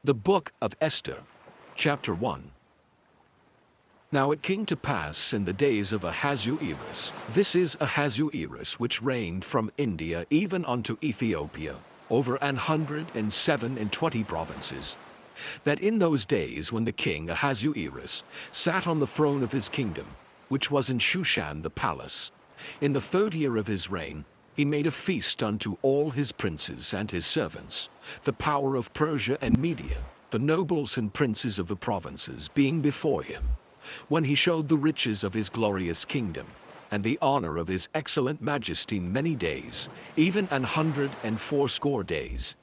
The Book of Esther, Chapter 1. Now it came to pass in the days of Ahasuerus, this is Ahasuerus which reigned from India even unto Ethiopia, over 127 provinces, that in those days when the king Ahasuerus sat on the throne of his kingdom, which was in Shushan the palace, in the 3rd year of his reign, he made a feast unto all his princes and his servants, the power of Persia and Media, the nobles and princes of the provinces being before him, when he showed the riches of his glorious kingdom, and the honor of his excellent majesty many days, even 180 days.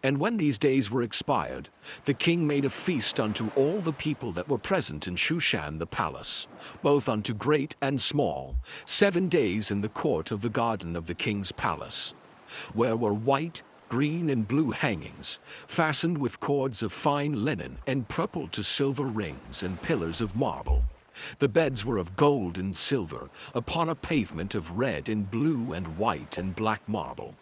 And when these days were expired, the king made a feast unto all the people that were present in Shushan the palace, both unto great and small, 7 days in the court of the garden of the king's palace, where were white, green, and blue hangings, fastened with cords of fine linen, and purple to silver rings, and pillars of marble. The beds were of gold and silver, upon a pavement of red and blue and white and black marble.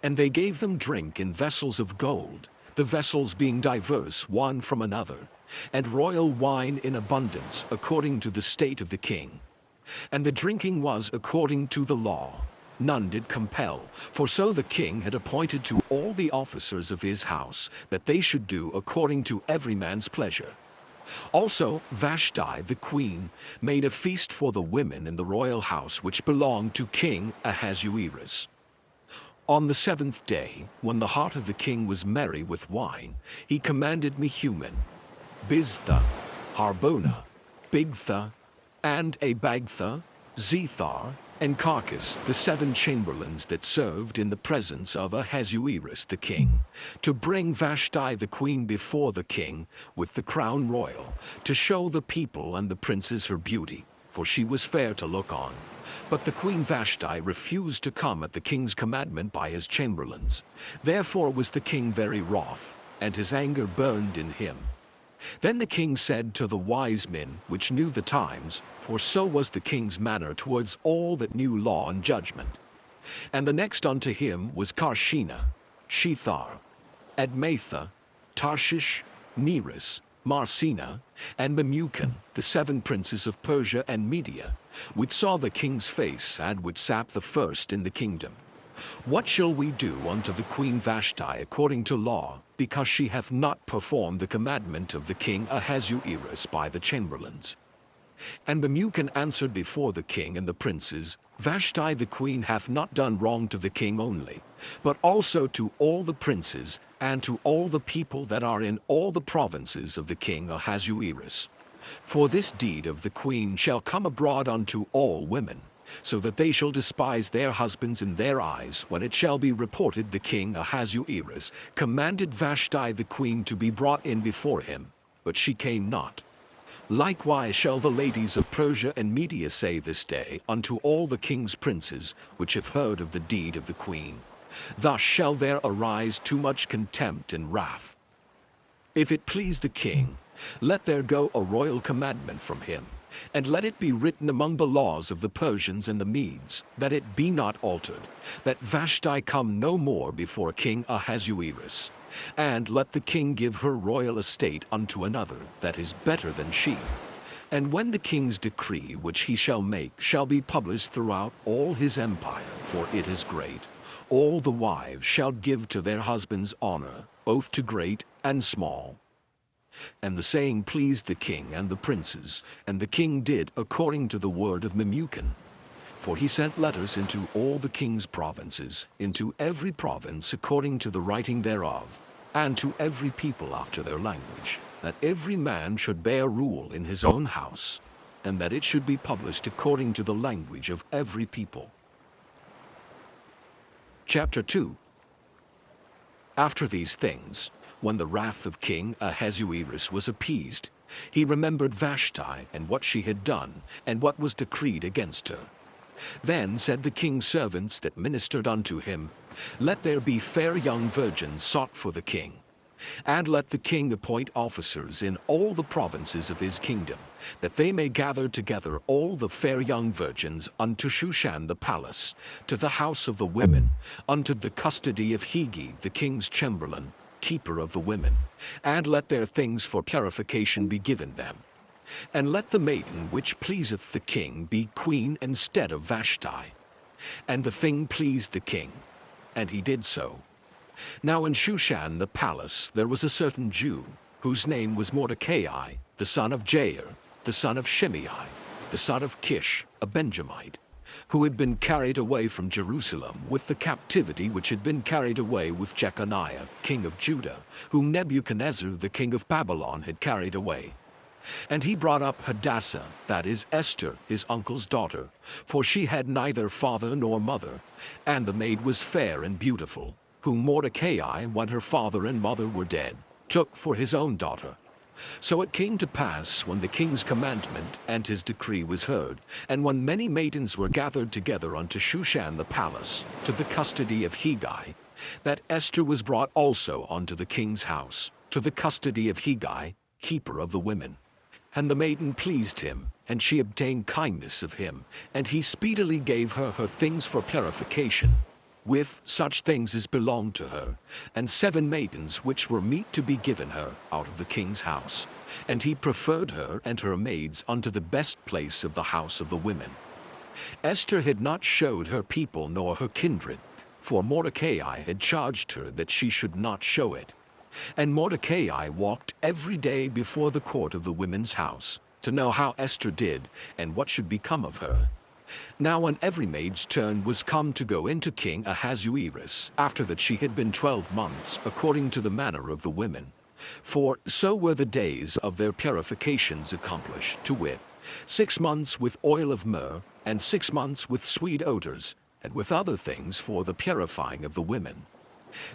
And they gave them drink in vessels of gold, the vessels being diverse one from another, and royal wine in abundance according to the state of the king. And the drinking was according to the law. None did compel, for so the king had appointed to all the officers of his house, that they should do according to every man's pleasure. Also Vashti the queen made a feast for the women in the royal house which belonged to King Ahasuerus. On the 7th day, when the heart of the king was merry with wine, he commanded Mehuman, Biztha, Harbona, Bigtha, and Abagtha, Zethar, and Carcass, the 7 chamberlains that served in the presence of Ahasuerus the king, to bring Vashti the queen before the king with the crown royal, to show the people and the princes her beauty, for she was fair to look on. But the queen Vashti refused to come at the king's commandment by his chamberlains. Therefore was the king very wroth, and his anger burned in him. Then the king said to the wise men which knew the times, for so was the king's manner towards all that knew law and judgment. And the next unto him was Carshena, Shethar, Admatha, Tarshish, Neris, Marsena, and Memucan, the 7 princes of Persia and Media, which saw the king's face and would sap the first in the kingdom. What shall we do unto the queen Vashti according to law, because she hath not performed the commandment of the king Ahasuerus by the chamberlains? And Memucan answered before the king and the princes, Vashti the queen hath not done wrong to the king only, but also to all the princes, and to all the people that are in all the provinces of the king Ahasuerus. For this deed of the queen shall come abroad unto all women, so that they shall despise their husbands in their eyes, when it shall be reported the king Ahasuerus commanded Vashti the queen to be brought in before him, but she came not. Likewise shall the ladies of Persia and Media say this day unto all the king's princes, which have heard of the deed of the queen. Thus shall there arise too much contempt and wrath. If it please the king, let there go a royal commandment from him, and let it be written among the laws of the Persians and the Medes, that it be not altered, that Vashti come no more before King Ahasuerus. And let the king give her royal estate unto another that is better than she. And when the king's decree which he shall make shall be published throughout all his empire, for it is great, all the wives shall give to their husbands honor, both to great and small. And the saying pleased the king and the princes, and the king did according to the word of Memucan. For he sent letters into all the king's provinces, into every province according to the writing thereof, and to every people after their language, that every man should bear rule in his own house, and that it should be published according to the language of every people. Chapter 2. After these things, when the wrath of King Ahasuerus was appeased, he remembered Vashti and what she had done, and what was decreed against her. Then said the king's servants that ministered unto him, Let there be fair young virgins sought for the king, and let the king appoint officers in all the provinces of his kingdom, that they may gather together all the fair young virgins unto Shushan the palace, to the house of the women, unto the custody of Hegi the king's chamberlain, keeper of the women, and let their things for purification be given them. And let the maiden which pleaseth the king be queen instead of Vashti. And the thing pleased the king, and he did so. Now in Shushan the palace there was a certain Jew, whose name was Mordecai, the son of Jair, the son of Shimei, the son of Kish, a Benjamite, who had been carried away from Jerusalem with the captivity which had been carried away with Jeconiah, king of Judah, whom Nebuchadnezzar the king of Babylon had carried away. And he brought up Hadassah, that is Esther, his uncle's daughter, for she had neither father nor mother, and the maid was fair and beautiful, whom Mordecai, when her father and mother were dead, took for his own daughter. So it came to pass, when the king's commandment and his decree was heard, and when many maidens were gathered together unto Shushan the palace, to the custody of Hegai, that Esther was brought also unto the king's house, to the custody of Hegai, keeper of the women. And the maiden pleased him, and she obtained kindness of him, and he speedily gave her her things for purification, with such things as belonged to her, and 7 maidens which were meet to be given her out of the king's house. And he preferred her and her maids unto the best place of the house of the women. Esther had not showed her people nor her kindred, for Mordecai had charged her that she should not show it. And Mordecai walked every day before the court of the women's house, to know how Esther did, and what should become of her. Now when every maid's turn was come to go into King Ahasuerus, after that she had been 12 months, according to the manner of the women, for so were the days of their purifications accomplished, to wit, 6 months with oil of myrrh, and 6 months with sweet odors, and with other things for the purifying of the women.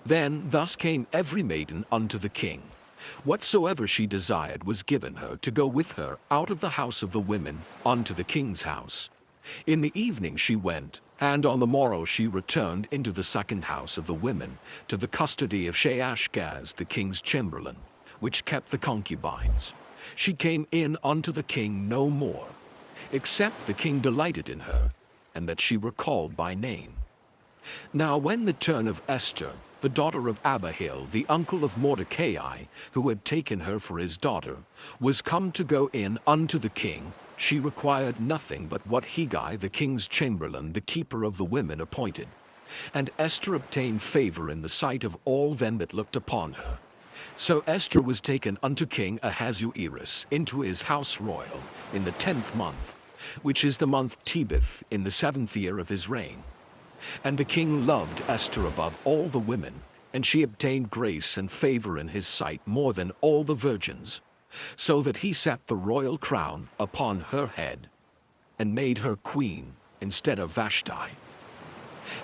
Then thus came every maiden unto the king. Whatsoever she desired was given her to go with her out of the house of the women unto the king's house. In the evening she went, and on the morrow she returned into the second house of the women, to the custody of Shaashgaz the king's chamberlain, which kept the concubines. She came in unto the king no more, except the king delighted in her, and that she were called by name. Now when the turn of Esther, the daughter of Abihail, the uncle of Mordecai, who had taken her for his daughter, was come to go in unto the king, she required nothing but what Hegai the king's chamberlain, the keeper of the women, appointed. And Esther obtained favor in the sight of all them that looked upon her. So Esther was taken unto King Ahasuerus into his house royal in the 10th month, which is the month Tebeth, in the 7th year of his reign. And the king loved Esther above all the women, and she obtained grace and favor in his sight more than all the virgins, so that he set the royal crown upon her head, and made her queen instead of Vashti.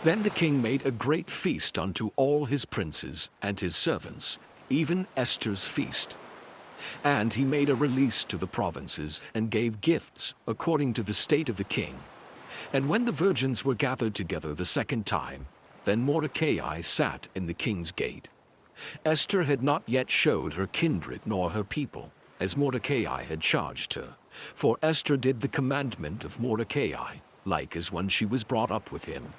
Then the king made a great feast unto all his princes and his servants, even Esther's feast. And he made a release to the provinces, and gave gifts according to the state of the king. And when the virgins were gathered together the second time, then Mordecai sat in the king's gate. Esther had not yet showed her kindred nor her people, as Mordecai had charged her. For Esther did the commandment of Mordecai, like as when she was brought up with him.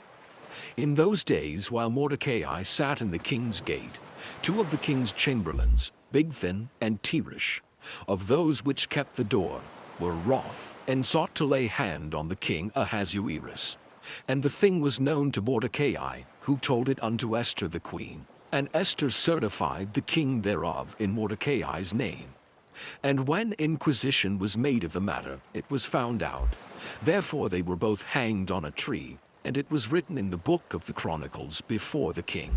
In those days, while Mordecai sat in the king's gate, 2 of the king's chamberlains, Bigthan and Teresh, of those which kept the door, were wroth, and sought to lay hand on the king Ahasuerus. And the thing was known to Mordecai, who told it unto Esther the queen. And Esther certified the king thereof in Mordecai's name. And when inquisition was made of the matter, it was found out. Therefore they were both hanged on a tree, and it was written in the book of the Chronicles before the king.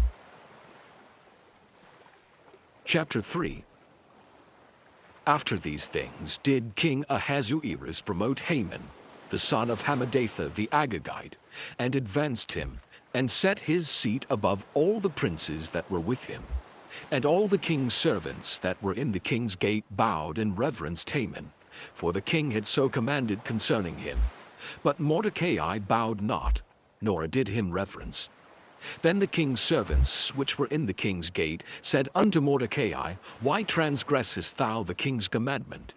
Chapter 3. After these things did King Ahasuerus promote Haman, the son of Hammedatha the Agagite, and advanced him, and set his seat above all the princes that were with him. And all the king's servants that were in the king's gate bowed and reverenced Haman, for the king had so commanded concerning him. But Mordecai bowed not, nor did him reverence. Then the king's servants, which were in the king's gate, said unto Mordecai, Why transgressest thou the king's commandment?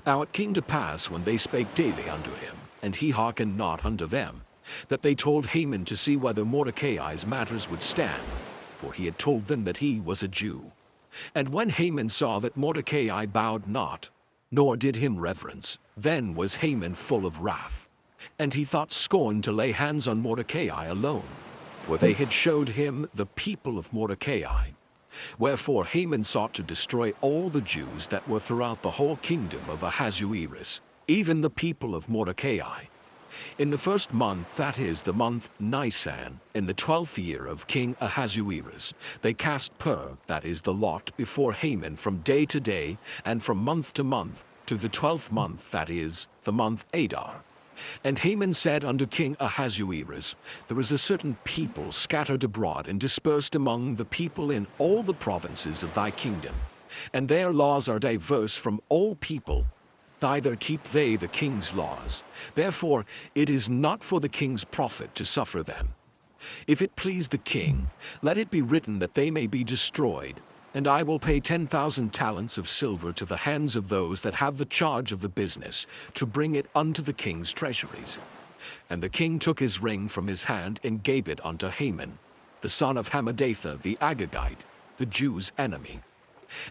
Now it came to pass, when they spake daily unto him, and he hearkened not unto them, that they told Haman to see whether Mordecai's matters would stand, for he had told them that he was a Jew. And when Haman saw that Mordecai bowed not, nor did him reverence, then was Haman full of wrath. And he thought scorn to lay hands on Mordecai alone, for they had showed him the people of Mordecai. Wherefore Haman sought to destroy all the Jews that were throughout the whole kingdom of Ahasuerus, even the people of Mordecai. In the first month, that is the month Nisan, in the 12th year of King Ahasuerus, they cast pur, that is the lot, before Haman from day to day, and from month to month, to the 12th month, that is the month Adar. And Haman said unto King Ahasuerus, There is a certain people scattered abroad and dispersed among the people in all the provinces of thy kingdom, and their laws are diverse from all people, neither keep they the king's laws. Therefore it is not for the king's profit to suffer them. If it please the king, let it be written that they may be destroyed, and I will pay 10,000 talents of silver to the hands of those that have the charge of the business, to bring it unto the king's treasuries. And the king took his ring from his hand and gave it unto Haman, the son of Hammedatha the Agagite, the Jews' enemy.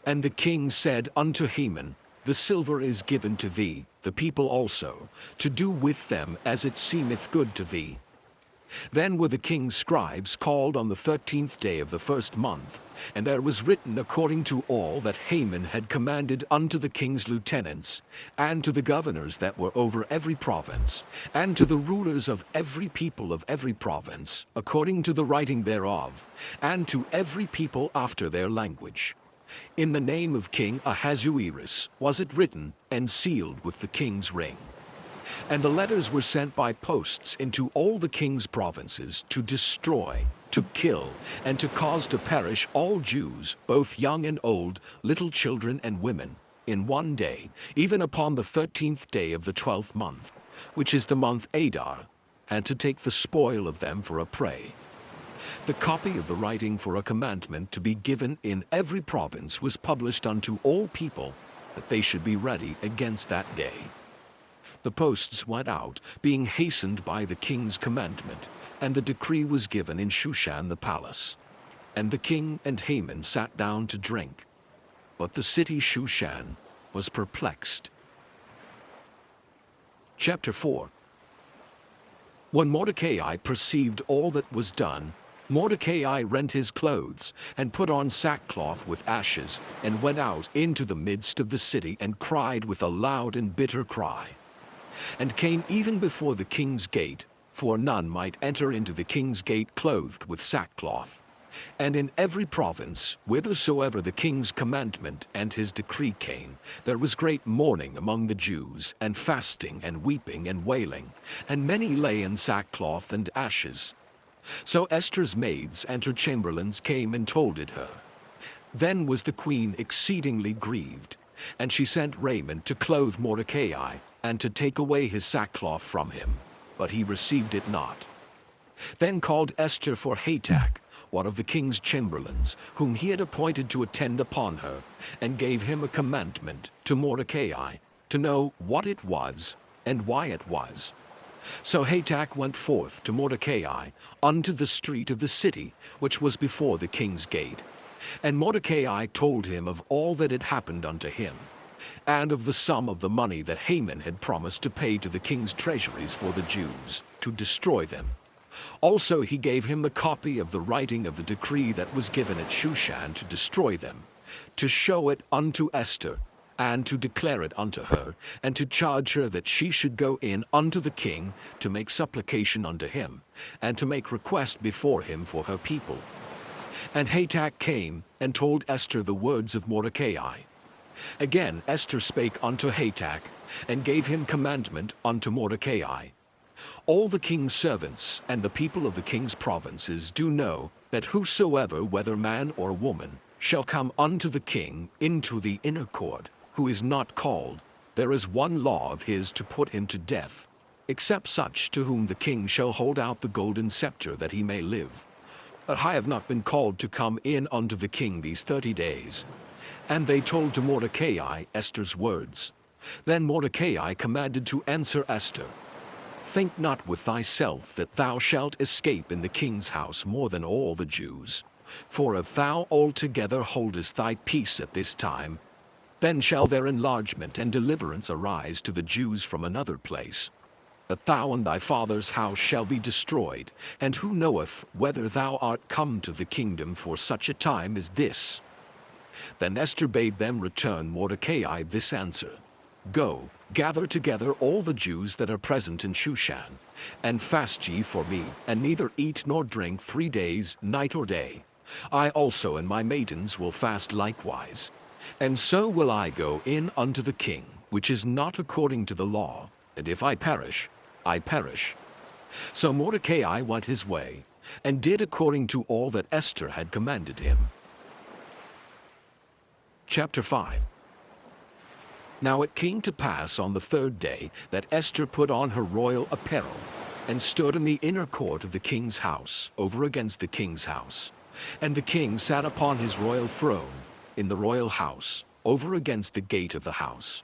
And the king said unto Haman, The silver is given to thee, the people also, to do with them as it seemeth good to thee. Then were the king's scribes called on the 13th day of the first month, and there was written according to all that Haman had commanded unto the king's lieutenants, and to the governors that were over every province, and to the rulers of every people of every province, according to the writing thereof, and to every people after their language. In the name of King Ahasuerus was it written, and sealed with the king's ring. And the letters were sent by posts into all the king's provinces to destroy, to kill, and to cause to perish all Jews, both young and old, little children and women, in one day, even upon the 13th day of the 12th month, which is the month Adar, and to take the spoil of them for a prey. The copy of the writing for a commandment to be given in every province was published unto all people, that they should be ready against that day. The posts went out, being hastened by the king's commandment, and the decree was given in Shushan the palace. And the king and Haman sat down to drink. But the city Shushan was perplexed. Chapter 4. When Mordecai perceived all that was done, Mordecai rent his clothes, and put on sackcloth with ashes, and went out into the midst of the city, and cried with a loud and bitter cry, and came even before the king's gate, for none might enter into the king's gate clothed with sackcloth. And in every province, whithersoever the king's commandment and his decree came, there was great mourning among the Jews, and fasting, and weeping, and wailing, and many lay in sackcloth and ashes. So Esther's maids and her chamberlains came and told it her. Then was the queen exceedingly grieved, and she sent Raman to clothe Mordecai, and to take away his sackcloth from him, but he received it not. Then called Esther for Hatach, one of the king's chamberlains, whom he had appointed to attend upon her, and gave him a commandment to Mordecai, to know what it was, and why it was. So Hatach went forth to Mordecai unto the street of the city, which was before the king's gate. And Mordecai told him of all that had happened unto him, and of the sum of the money that Haman had promised to pay to the king's treasuries for the Jews, to destroy them. Also he gave him the copy of the writing of the decree that was given at Shushan to destroy them, to show it unto Esther, and to declare it unto her, and to charge her that she should go in unto the king to make supplication unto him, and to make request before him for her people. And Hatach came and told Esther the words of Mordecai. Again Esther spake unto Hatach, and gave him commandment unto Mordecai. All the king's servants and the people of the king's provinces do know that whosoever, whether man or woman, shall come unto the king into the inner court, who is not called, there is one law of his to put him to death, except such to whom the king shall hold out the golden scepter that he may live. But I have not been called to come in unto the king these 30 days. And they told to Mordecai Esther's words. Then Mordecai commanded to answer Esther, Think not with thyself that thou shalt escape in the king's house more than all the Jews. For if thou altogether holdest thy peace at this time, then shall their enlargement and deliverance arise to the Jews from another place. That thou and thy father's house shall be destroyed, and who knoweth whether thou art come to the kingdom for such a time as this? Then Esther bade them return Mordecai this answer: Go, gather together all the Jews that are present in Shushan, and fast ye for me, and neither eat nor drink 3 days, night or day. I also and my maidens will fast likewise. And so will I go in unto the king, which is not according to the law, and if I perish, I perish. So Mordecai went his way, and did according to all that Esther had commanded him. Chapter 5. Now it came to pass on the 3rd day that Esther put on her royal apparel, and stood in the inner court of the king's house, over against the king's house. And the king sat upon his royal throne, in the royal house, over against the gate of the house.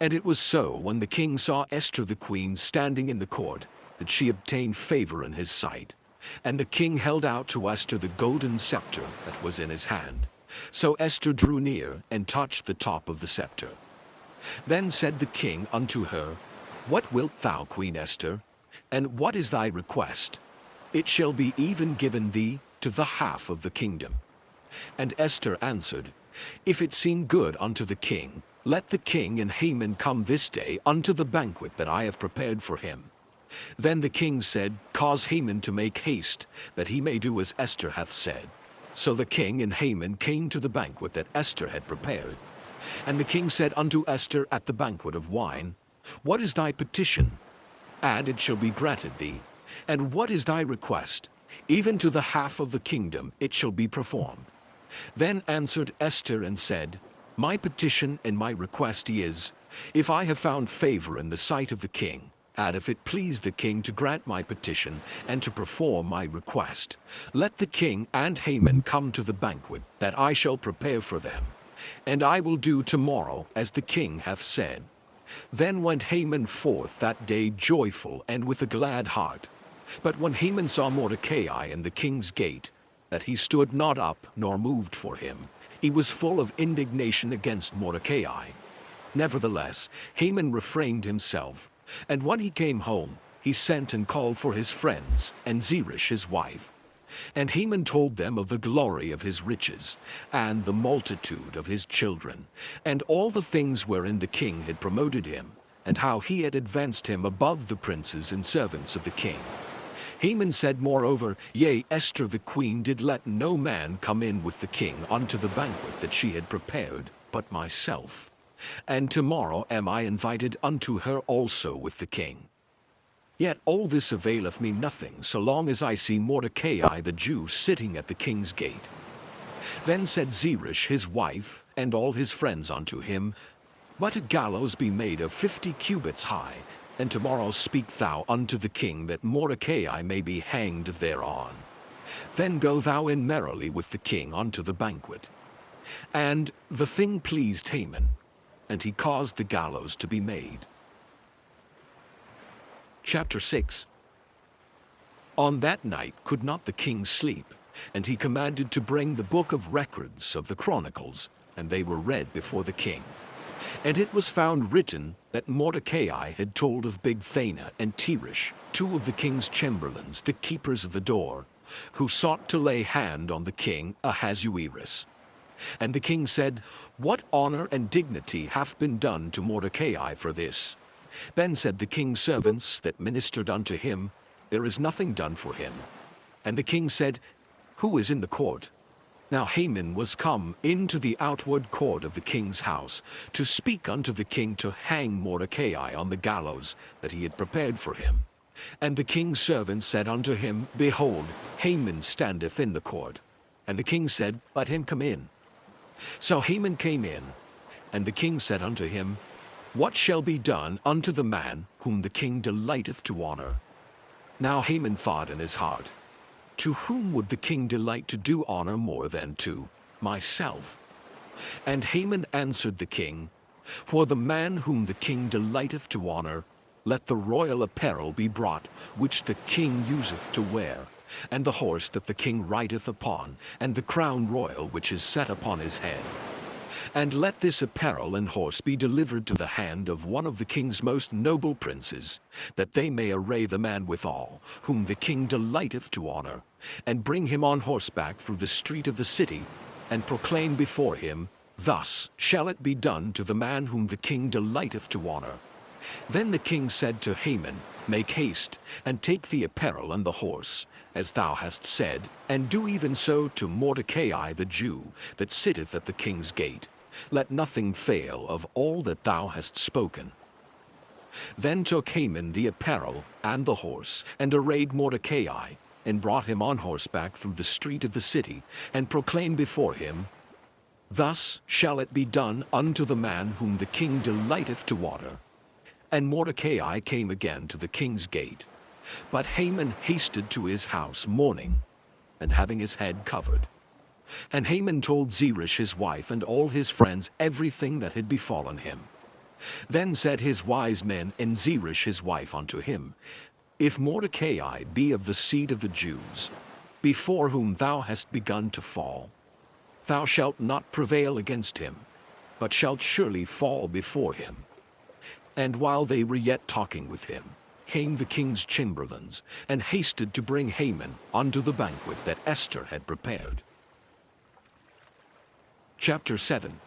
And it was so, when the king saw Esther the queen standing in the court, that she obtained favor in his sight. And the king held out to Esther the golden scepter that was in his hand. So Esther drew near, and touched the top of the scepter. Then said the king unto her, What wilt thou, Queen Esther? And what is thy request? It shall be even given thee to the half of the kingdom. And Esther answered, If it seem good unto the king, let the king and Haman come this day unto the banquet that I have prepared for him. Then the king said, Cause Haman to make haste, that he may do as Esther hath said. So the king and Haman came to the banquet that Esther had prepared. And the king said unto Esther at the banquet of wine, What is thy petition? And it shall be granted thee. And what is thy request? Even to the half of the kingdom it shall be performed. Then answered Esther and said, My petition and my request is, if I have found favor in the sight of the king, and if it please the king to grant my petition and to perform my request, let the king and Haman come to the banquet that I shall prepare for them. And I will do tomorrow as the king hath said. Then went Haman forth that day joyful and with a glad heart. But when Haman saw Mordecai in the king's gate, that he stood not up nor moved for him, he was full of indignation against Mordecai. Nevertheless, Haman refrained himself, and when he came home, he sent and called for his friends and Zeresh his wife. And Haman told them of the glory of his riches, and the multitude of his children, and all the things wherein the king had promoted him, and how he had advanced him above the princes and servants of the king. Haman said moreover, Yea, Esther the queen did let no man come in with the king unto the banquet that she had prepared, but myself. And tomorrow am I invited unto her also with the king. Yet all this availeth me nothing, so long as I see Mordecai the Jew sitting at the king's gate. Then said Zeresh his wife, and all his friends unto him, Let a gallows be made of 50 cubits high, and tomorrow speak thou unto the king that Mordecai may be hanged thereon. Then go thou in merrily with the king unto the banquet. And the thing pleased Haman, and he caused the gallows to be made. Chapter 6. On that night could not the king sleep, and he commanded to bring the book of records of the chronicles, and they were read before the king. And it was found written that Mordecai had told of Bigthana and Teresh, 2 of the king's chamberlains, the keepers of the door, who sought to lay hand on the king Ahasuerus. And the king said, What honor and dignity hath been done to Mordecai for this? Then said the king's servants that ministered unto him, There is nothing done for him. And the king said, Who is in the court? Now Haman was come into the outward court of the king's house, to speak unto the king to hang Mordecai on the gallows that he had prepared for him. And the king's servants said unto him, Behold, Haman standeth in the court. And the king said, Let him come in. So Haman came in, and the king said unto him, What shall be done unto the man whom the king delighteth to honor? Now Haman thought in his heart, To whom would the king delight to do honor more than to myself? And Haman answered the king, For the man whom the king delighteth to honor, let the royal apparel be brought, which the king useth to wear, and the horse that the king rideth upon, and the crown royal which is set upon his head. And let this apparel and horse be delivered to the hand of one of the king's most noble princes, that they may array the man withal, whom the king delighteth to honor, and bring him on horseback through the street of the city, and proclaim before him, Thus shall it be done to the man whom the king delighteth to honor. Then the king said to Haman, Make haste, and take the apparel and the horse, as thou hast said, and do even so to Mordecai the Jew, that sitteth at the king's gate. Let nothing fail of all that thou hast spoken. Then took Haman the apparel and the horse, and arrayed Mordecai, and brought him on horseback through the street of the city, and proclaimed before him, Thus shall it be done unto the man whom the king delighteth to honor. And Mordecai came again to the king's gate. But Haman hasted to his house mourning, and having his head covered. And Haman told Zeresh his wife and all his friends everything that had befallen him. Then said his wise men and Zeresh his wife unto him, If Mordecai be of the seed of the Jews, before whom thou hast begun to fall, thou shalt not prevail against him, but shalt surely fall before him. And while they were yet talking with him, came the king's chamberlains, and hasted to bring Haman unto the banquet that Esther had prepared. Chapter 7.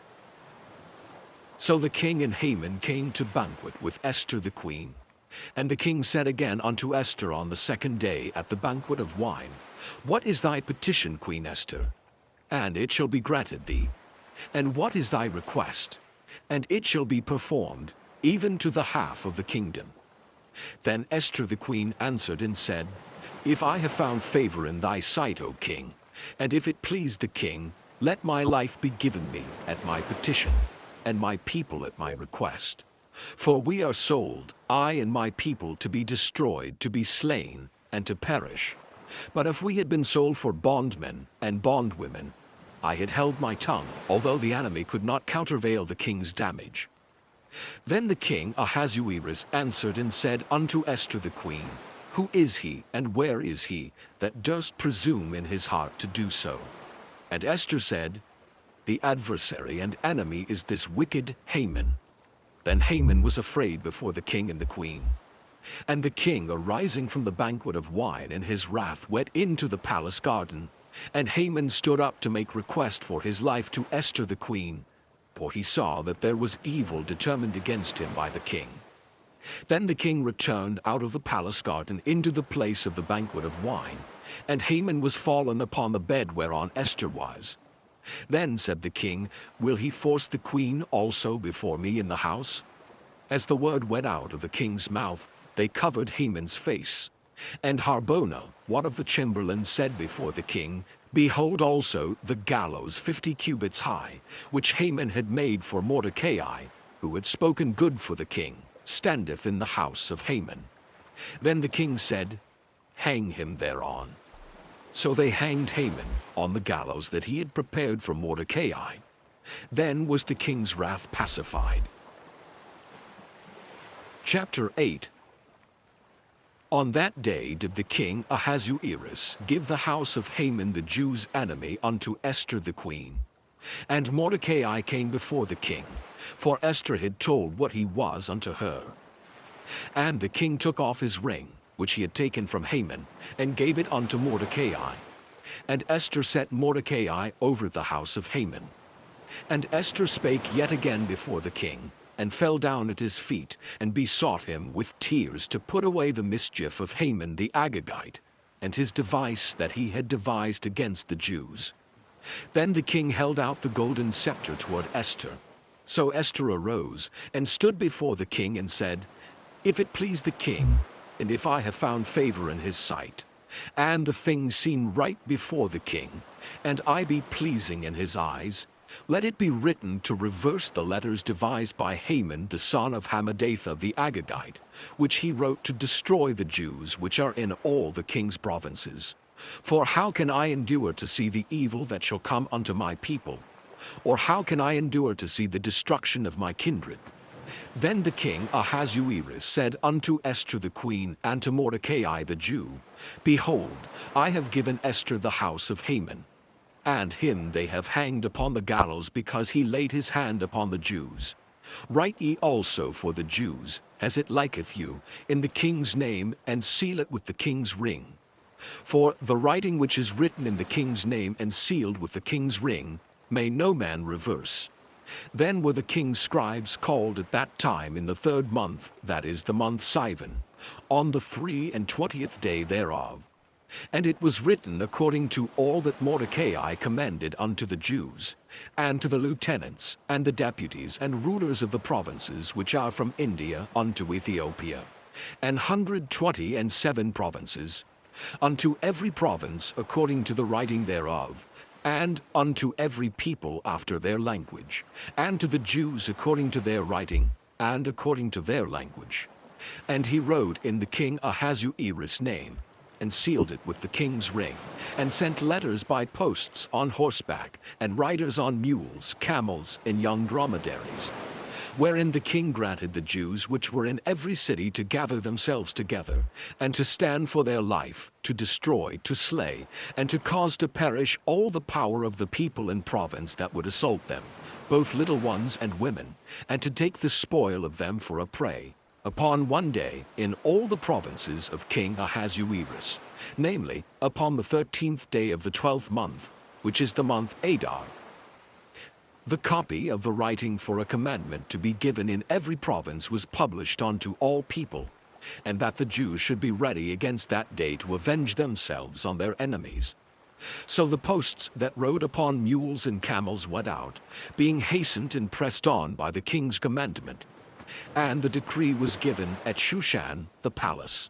So the king and Haman came to banquet with Esther the queen. And the king said again unto Esther on the second day at the banquet of wine, What is thy petition, Queen Esther? And it shall be granted thee. And what is thy request? And it shall be performed, even to the half of the kingdom. Then Esther the queen answered and said, If I have found favor in thy sight, O king, and if it please the king, let my life be given me at my petition, and my people at my request. For we are sold, I and my people, to be destroyed, to be slain, and to perish. But if we had been sold for bondmen and bondwomen, I had held my tongue, although the enemy could not countervail the king's damage. Then the king Ahasuerus answered and said unto Esther the queen, Who is he, and where is he, that durst presume in his heart to do so? And Esther said, The adversary and enemy is this wicked Haman. Then Haman was afraid before the king and the queen. And the king, arising from the banquet of wine in his wrath, went into the palace garden. And Haman stood up to make request for his life to Esther the queen, for he saw that there was evil determined against him by the king. Then the king returned out of the palace garden into the place of the banquet of wine, and Haman was fallen upon the bed whereon Esther was. Then said the king, Will he force the queen also before me in the house? As the word went out of the king's mouth, they covered Haman's face. And Harbona, one of the chamberlains, said before the king, Behold also the gallows 50 cubits high, which Haman had made for Mordecai, who had spoken good for the king, standeth in the house of Haman. Then the king said, Hang him thereon. So they hanged Haman on the gallows that he had prepared for Mordecai. Then was the king's wrath pacified. Chapter 8. On that day did the king Ahasuerus give the house of Haman the Jew's enemy unto Esther the queen. And Mordecai came before the king, for Esther had told what he was unto her. And the king took off his ring, which he had taken from Haman, and gave it unto Mordecai. And Esther set Mordecai over the house of Haman. And Esther spake yet again before the king, and fell down at his feet, and besought him with tears to put away the mischief of Haman the Agagite, and his device that he had devised against the Jews. Then the king held out the golden scepter toward Esther. So Esther arose, and stood before the king, and said, If it please the king, and if I have found favor in his sight, and the thing seem right before the king, and I be pleasing in his eyes, let it be written to reverse the letters devised by Haman the son of Hammedatha the Agagite, which he wrote to destroy the Jews which are in all the king's provinces. For how can I endure to see the evil that shall come unto my people? Or how can I endure to see the destruction of my kindred? Then the king Ahasuerus said unto Esther the queen and to Mordecai the Jew, Behold, I have given Esther the house of Haman, and him they have hanged upon the gallows because he laid his hand upon the Jews. Write ye also for the Jews, as it liketh you, in the king's name, and seal it with the king's ring. For the writing which is written in the king's name and sealed with the king's ring may no man reverse. Then were the king's scribes called at that time in the 3rd month, that is the month Sivan, on the 23 day thereof. And it was written according to all that Mordecai commanded unto the Jews, and to the lieutenants, and the deputies, and rulers of the provinces which are from India unto Ethiopia, an 127 provinces, unto every province according to the writing thereof, and unto every people after their language, and to the Jews according to their writing, and according to their language. And he wrote in the king Ahasuerus' name, and sealed it with the king's ring, and sent letters by posts on horseback, and riders on mules, camels, and young dromedaries, wherein the king granted the Jews which were in every city to gather themselves together, and to stand for their life, to destroy, to slay, and to cause to perish all the power of the people in province that would assault them, both little ones and women, and to take the spoil of them for a prey, upon one day in all the provinces of King Ahasuerus, namely, upon the 13th day of the 12th month, which is the month Adar. The copy of the writing for a commandment to be given in every province was published unto all people, and that the Jews should be ready against that day to avenge themselves on their enemies. So the posts that rode upon mules and camels went out, being hastened and pressed on by the king's commandment. And the decree was given at Shushan the palace.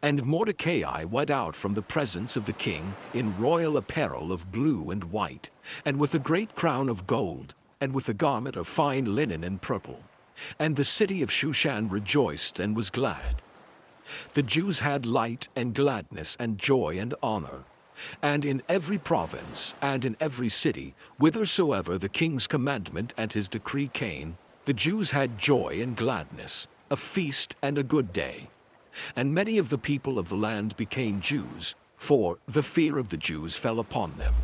And Mordecai went out from the presence of the king in royal apparel of blue and white, and with a great crown of gold, and with a garment of fine linen and purple. And the city of Shushan rejoiced and was glad. The Jews had light and gladness and joy and honor. And in every province and in every city, whithersoever the king's commandment and his decree came, the Jews had joy and gladness, a feast and a good day. And many of the people of the land became Jews, for the fear of the Jews fell upon them.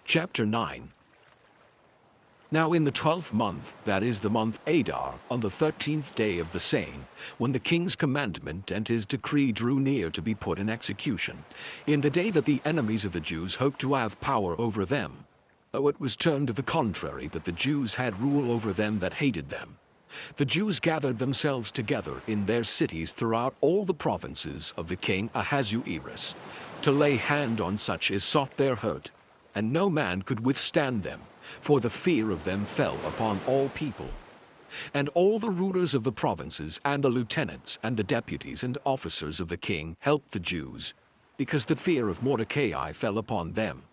Chapter 9. Now in the 12th month, that is the month Adar, on the 13th day of the same, when the king's commandment and his decree drew near to be put in execution, in the day that the enemies of the Jews hoped to have power over them, though it was turned to the contrary that the Jews had rule over them that hated them, the Jews gathered themselves together in their cities throughout all the provinces of the king Ahasuerus, to lay hand on such as sought their hurt, and no man could withstand them, for the fear of them fell upon all people. And all the rulers of the provinces, and the lieutenants, and the deputies, and officers of the king helped the Jews, because the fear of Mordecai fell upon them.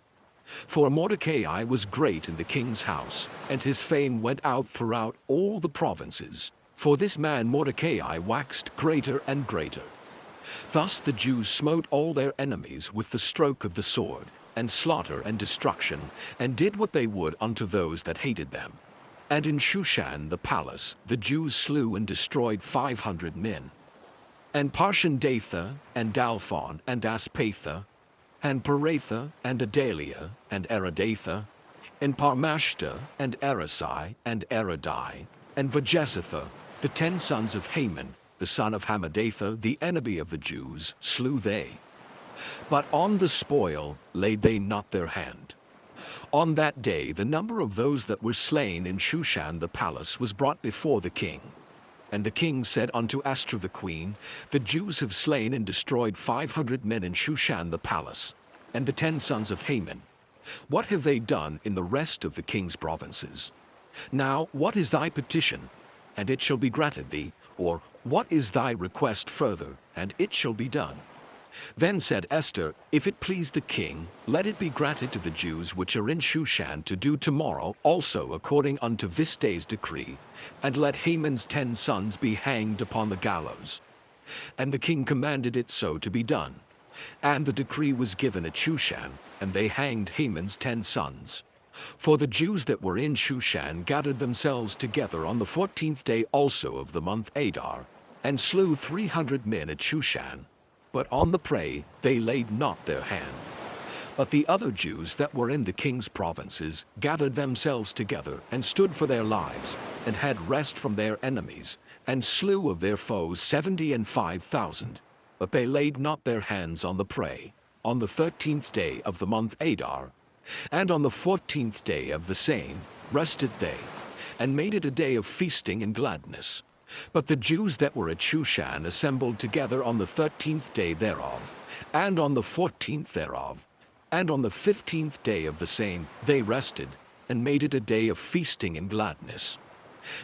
For Mordecai was great in the king's house, and his fame went out throughout all the provinces. For this man Mordecai waxed greater and greater. Thus the Jews smote all their enemies with the stroke of the sword, and slaughter and destruction, and did what they would unto those that hated them. And in Shushan the palace the Jews slew and destroyed 500 men. And Parshandatha, and Dalphon, and Aspatha, and Paratha, and Adalia, and Aridatha, and Parmashta, and Arasai, and Aradai, and Vajesatha, the 10 sons of Haman, the son of Hammedatha, the enemy of the Jews, slew they. But on the spoil laid they not their hand. On that day the number of those that were slain in Shushan the palace was brought before the king. And the king said unto Esther the queen, The Jews have slain and destroyed 500 men in Shushan the palace, and the 10 sons of Haman. What have they done in the rest of the king's provinces? Now what is thy petition? And it shall be granted thee, or what is thy request further? And it shall be done. Then said Esther, If it please the king, let it be granted to the Jews which are in Shushan to do tomorrow also according unto this day's decree, and let Haman's 10 sons be hanged upon the gallows. And the king commanded it so to be done. And the decree was given at Shushan, and they hanged Haman's 10 sons. For the Jews that were in Shushan gathered themselves together on the 14th day also of the month Adar, and slew 300 men at Shushan. But on the prey they laid not their hand. But the other Jews that were in the king's provinces gathered themselves together, and stood for their lives, and had rest from their enemies, and slew of their foes 75,000. But they laid not their hands on the prey, on the 13th day of the month Adar, and on the 14th day of the same rested they, and made it a day of feasting and gladness. But the Jews that were at Shushan assembled together on the 13th day thereof, and on the 14th thereof, and on the 15th day of the same they rested, and made it a day of feasting and gladness.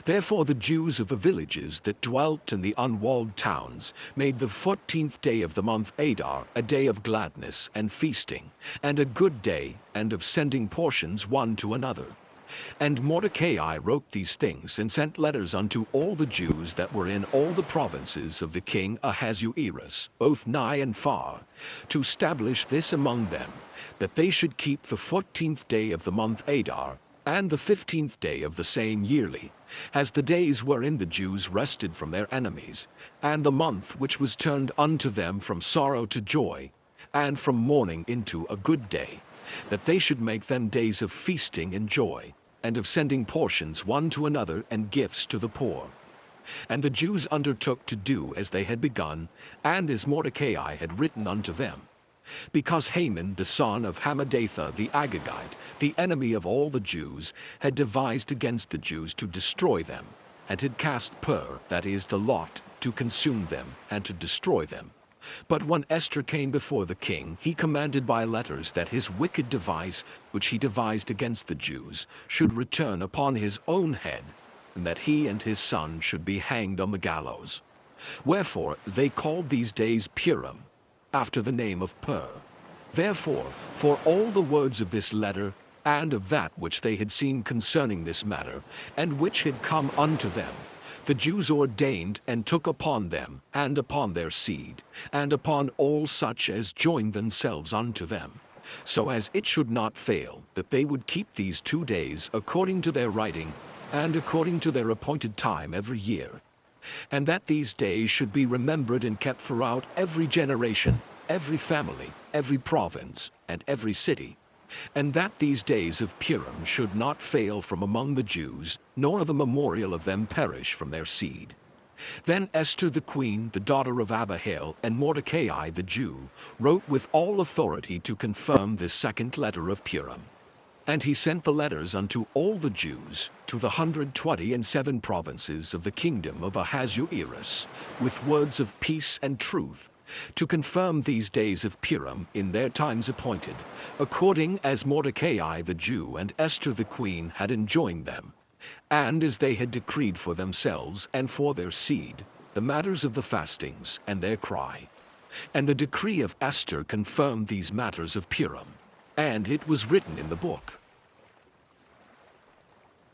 Therefore the Jews of the villages that dwelt in the unwalled towns made the 14th day of the month Adar a day of gladness and feasting, and a good day, and of sending portions one to another. And Mordecai wrote these things, and sent letters unto all the Jews that were in all the provinces of the king Ahasuerus, both nigh and far, to establish this among them, that they should keep the 14th day of the month Adar, and the 15th day of the same yearly, as the days wherein the Jews rested from their enemies, and the month which was turned unto them from sorrow to joy, and from mourning into a good day, that they should make them days of feasting and joy, and of sending portions one to another and gifts to the poor. And the Jews undertook to do as they had begun, and as Mordecai had written unto them. Because Haman the son of Hammedatha the Agagite, the enemy of all the Jews, had devised against the Jews to destroy them, and had cast pur, that is, the lot, to consume them, and to destroy them. But when Esther came before the king, he commanded by letters that his wicked device, which he devised against the Jews, should return upon his own head, and that he and his son should be hanged on the gallows. Wherefore they called these days Purim, after the name of Pur. Therefore, for all the words of this letter, and of that which they had seen concerning this matter, and which had come unto them, the Jews ordained and took upon them, and upon their seed, and upon all such as joined themselves unto them, so as it should not fail, that they would keep these 2 days according to their writing, and according to their appointed time every year, and that these days should be remembered and kept throughout every generation, every family, every province, and every city, and that these days of Purim should not fail from among the Jews, nor the memorial of them perish from their seed. Then Esther the queen, the daughter of Abihail, and Mordecai the Jew, wrote with all authority to confirm this second letter of Purim. And he sent the letters unto all the Jews, to the 127 provinces of the kingdom of Ahasuerus, with words of peace and truth, to confirm these days of Purim in their times appointed, according as Mordecai the Jew and Esther the queen had enjoined them, and as they had decreed for themselves and for their seed, the matters of the fastings and their cry. And the decree of Esther confirmed these matters of Purim, and it was written in the book.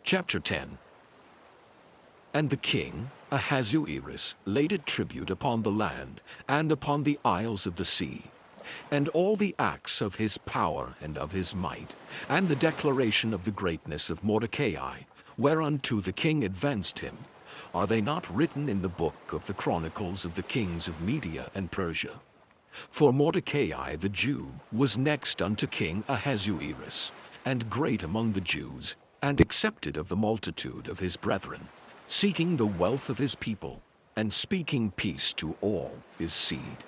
Chapter 10. And the king Ahasuerus laid a tribute upon the land, and upon the isles of the sea, and all the acts of his power and of his might, and the declaration of the greatness of Mordecai, whereunto the king advanced him, are they not written in the book of the chronicles of the kings of Media and Persia? For Mordecai the Jew was next unto King Ahasuerus, and great among the Jews, and accepted of the multitude of his brethren, seeking the wealth of his people, and speaking peace to all his seed.